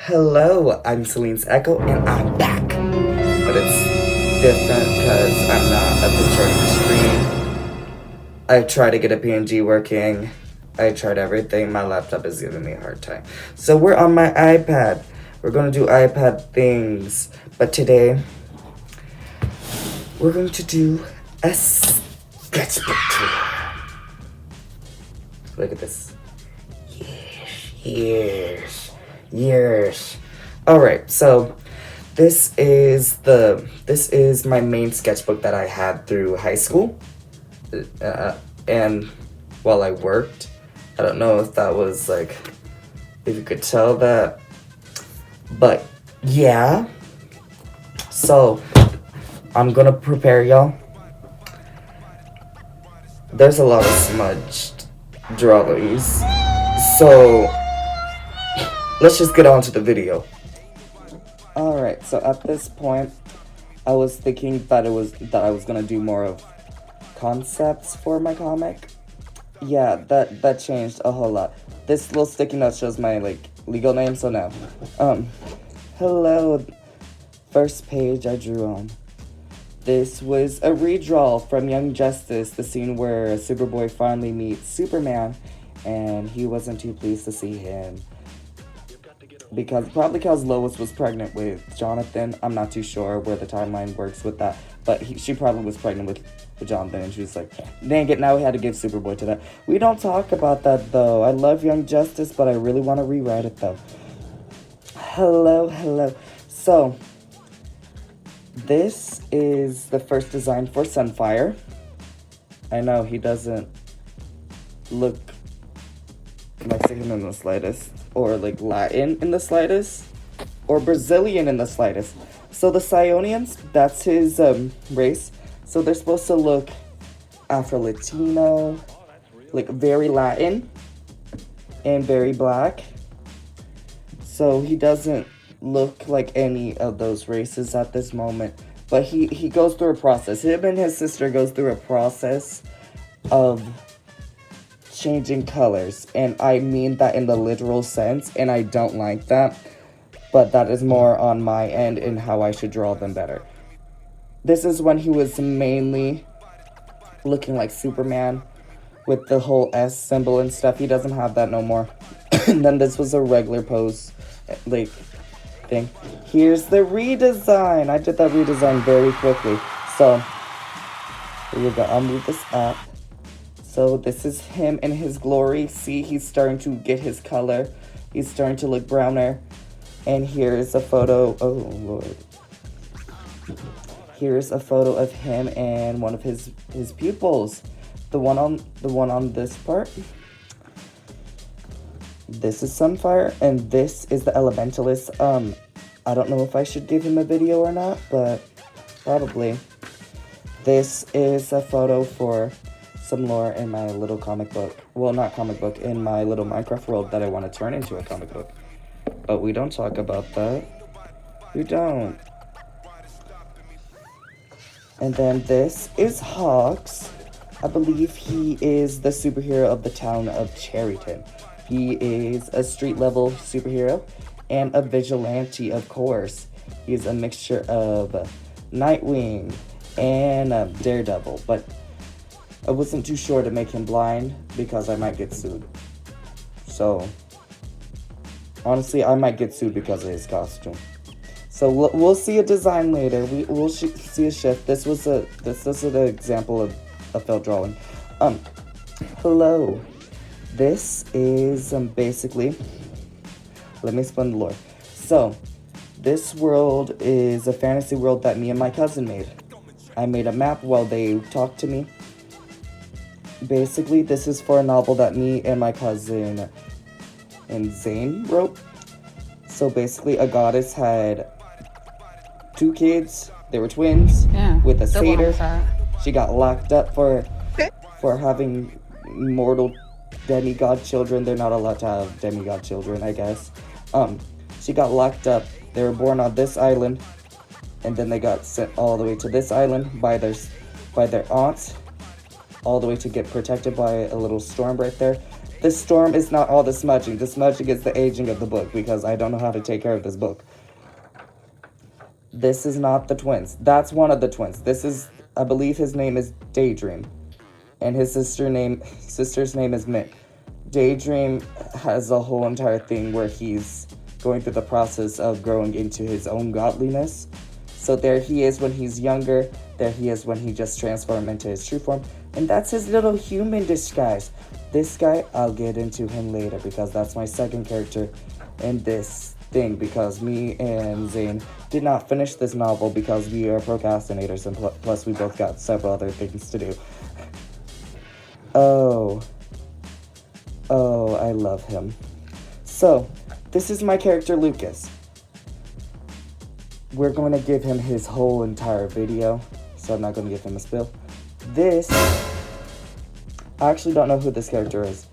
Hello, I'm Celine's Echo, and I'm back. But it's different because I'm not a picture on the screen. I tried to get a PNG working. I tried everything. My laptop is giving me a hard time. So we're on my iPad. We're going to do iPad things. But today, we're going to do a sketchbook tour. Look at this. Years. Alright, so this is my main sketchbook that I had through high school. And while I worked, I don't know if that was like, if you could tell that, but yeah. So I'm gonna prepare y'all. There's a lot of smudged drawings, so let's just get on to the video. Alright, so at this point, I was thinking that I was gonna do more of concepts for my comic. Yeah, that changed a whole lot. This little sticky note shows my legal name, so now. Hello. First page I drew on. This was a redraw from Young Justice, the scene where Superboy finally meets Superman, and he wasn't too pleased to see him. Probably because Lois was pregnant with Jonathan. I'm not too sure where the timeline works with that, but she probably was pregnant with Jonathan, and she was like, dang it, now we had to give Superboy to that. We don't talk about that, though. I love Young Justice, but I really want to rewrite it, though. Hello. So, this is the first design for Sunfire. I know he doesn't look Mexican in the slightest, or Latin in the slightest, or Brazilian in the slightest. So the Psionians, that's his race. So they're supposed to look Afro-Latino, very Latin, and very black. So he doesn't look like any of those races at this moment. But he goes through a process. Him and his sister goes through a process of changing colors, and I mean that in the literal sense, and I don't like that, but that is more on my end in how I should draw them better. This is when he was mainly looking like Superman with the whole S symbol and stuff. He doesn't have that no more. And then this was a regular pose thing. Here's the redesign. I did that redesign very quickly. So here we go. I'll move this up. So this is him in his glory. See, he's starting to get his color. He's starting to look browner. And here's a photo. Oh, Lord. Here's a photo of him and one of his pupils. The one on this part. This is Sunfire, and this is the Elementalist. I don't know if I should give him a video or not, but probably. This is a photo for some lore in my little comic book. Well, not comic book, in my little Minecraft world that I want to turn into a comic book. But we don't talk about that. We don't. And then this is Hawks. I believe he is the superhero of the town of Cherryton. He is a street level superhero and a vigilante, of course. He's a mixture of Nightwing and Daredevil, but I wasn't too sure to make him blind because I might get sued. So, honestly, I might get sued because of his costume. So we'll see a design later. We'll see a shift. This is an example of a failed drawing. Hello. This is basically. Let me explain the lore. So, this world is a fantasy world that me and my cousin made. I made a map while they talked to me. Basically, this is for a novel that me and my cousin and Zane wrote. So basically, a goddess had 2 kids. They were twins with a satyr. She got locked up for having mortal demigod children. They're not allowed to have demigod children, I guess. She got locked up. They were born on this island, and then they got sent all the way to this island by their aunts, all the way to get protected by a little storm right there. The storm is not all the smudging. The smudging is the aging of the book because I don't know how to take care of this book. This is not the twins. That's one of the twins. This is, I believe his name is Daydream. And his sister's name is Mint. Daydream has a whole entire thing where he's going through the process of growing into his own godliness. So there he is when he's younger. There he is when he just transformed into his true form. And that's his little human disguise. This guy, I'll get into him later because that's my second character in this thing. Because me and Zane did not finish this novel because we are procrastinators and plus we both got several other things to do. Oh, I love him. So, this is my character Lucas. We're going to give him his whole entire video, so I'm not going to give him a spill. This, I actually don't know who this character is.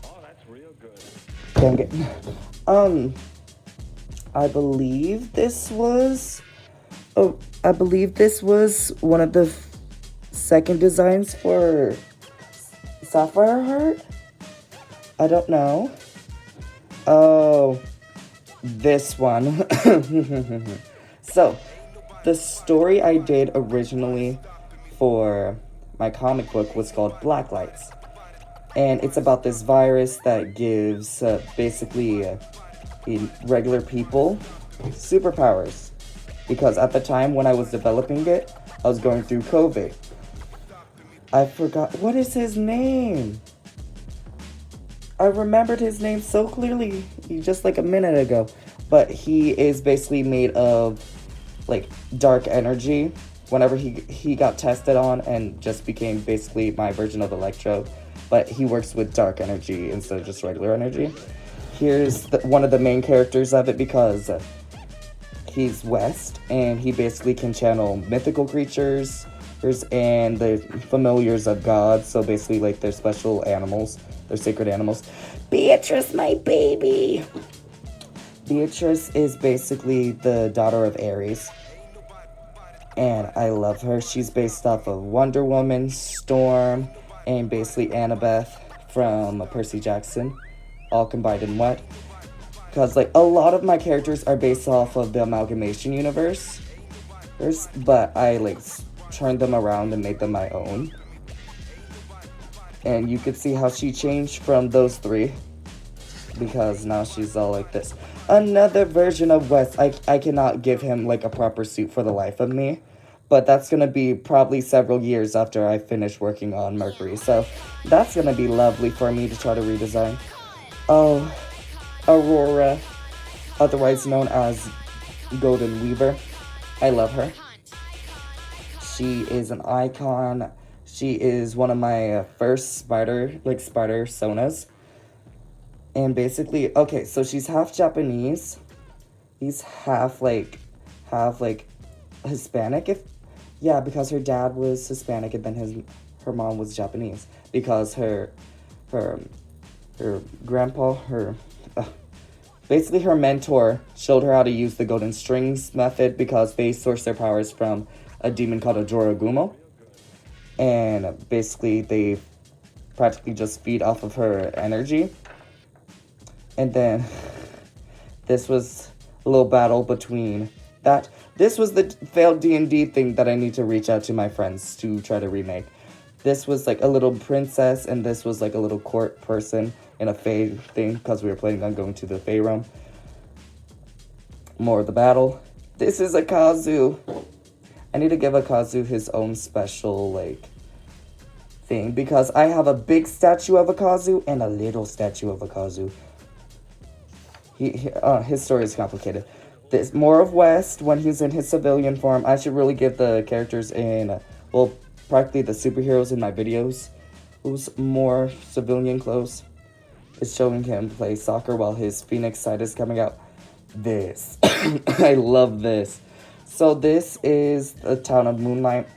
Oh, that's real good. Dang it. I believe this was one of the second designs for Sapphire Heart? I don't know. Oh, this one. So, the story I did originally for my comic book was called Black Lights. And it's about this virus that gives basically regular people superpowers. Because at the time when I was developing it, I was going through COVID. I forgot, what is his name? I remembered his name so clearly just like a minute ago. But he is basically made of like dark energy. Whenever he got tested on and just became basically my version of Electro. But he works with dark energy instead of just regular energy. Here's one of the main characters of it because he's West and he basically can channel mythical creatures and the familiars of God. So basically like they're special animals. They're sacred animals. Beatrice, my baby! Beatrice is basically the daughter of Ares. And I love her. She's based off of Wonder Woman, Storm, and basically Annabeth from Percy Jackson. All combined in what? Because like a lot of my characters are based off of the Amalgamation universe. But I like turned them around and made them my own. And you could see how she changed from those three. Because now she's all like this. Another version of Wes. I cannot give him like a proper suit for the life of me. But that's going to be probably several years after I finish working on Mercury. So that's going to be lovely for me to try to redesign. Oh, Aurora, otherwise known as Golden Weaver. I love her. She is an icon. She is one of my first spider sonas. And basically, okay, so she's half Japanese. He's half Hispanic. Because her dad was Hispanic and then her mom was Japanese. Because her grandpa, basically her mentor showed her how to use the golden strings method because they source their powers from a demon called a Jorogumo. And basically they practically just feed off of her energy. And then this was a little battle between that. This was the failed D&D thing that I need to reach out to my friends to try to remake. This was like a little princess, and this was like a little court person in a fae thing, because we were planning on going to the fae realm. More of the battle. This is a Kazu. I need to give a Kazu his own special, like, thing, because I have a big statue of a Kazu and a little statue of a Kazu. His story is complicated. This more of West when he's in his civilian form. I should really give the characters in, practically the superheroes in my videos who's more civilian clothes. It's showing him play soccer while his Phoenix side is coming out. This. I love this. So this is the town of Moonlight.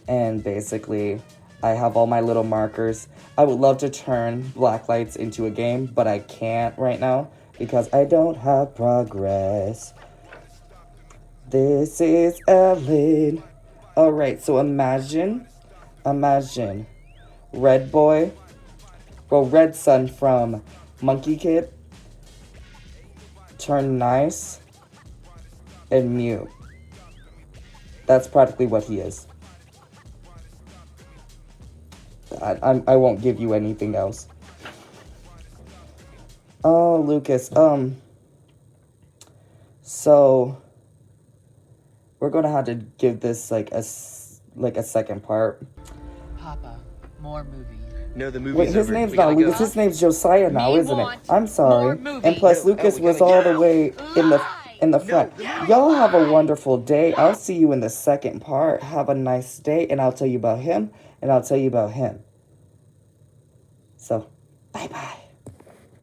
And basically, I have all my little markers. I would love to turn Black Lights into a game, but I can't right now because I don't have progress. This is Ellen. Alright, so imagine Red Boy well, Red Sun from Monkey Kid turned nice and mute. That's practically what he is. I won't give you anything else. Oh, Lucas. So we're gonna have to give this like a second part. Papa, more movies. No, the movie's Wait, his over. name's We not gotta Lucas. go. His name's Josiah now, Me isn't it? want I'm sorry. more And plus, movies. Lucas we was gotta all go. the way in the front. Y'all have a wonderful day. I'll see you in the second part. Have a nice day, and I'll tell you about him, and I'll tell you about him. So, bye bye.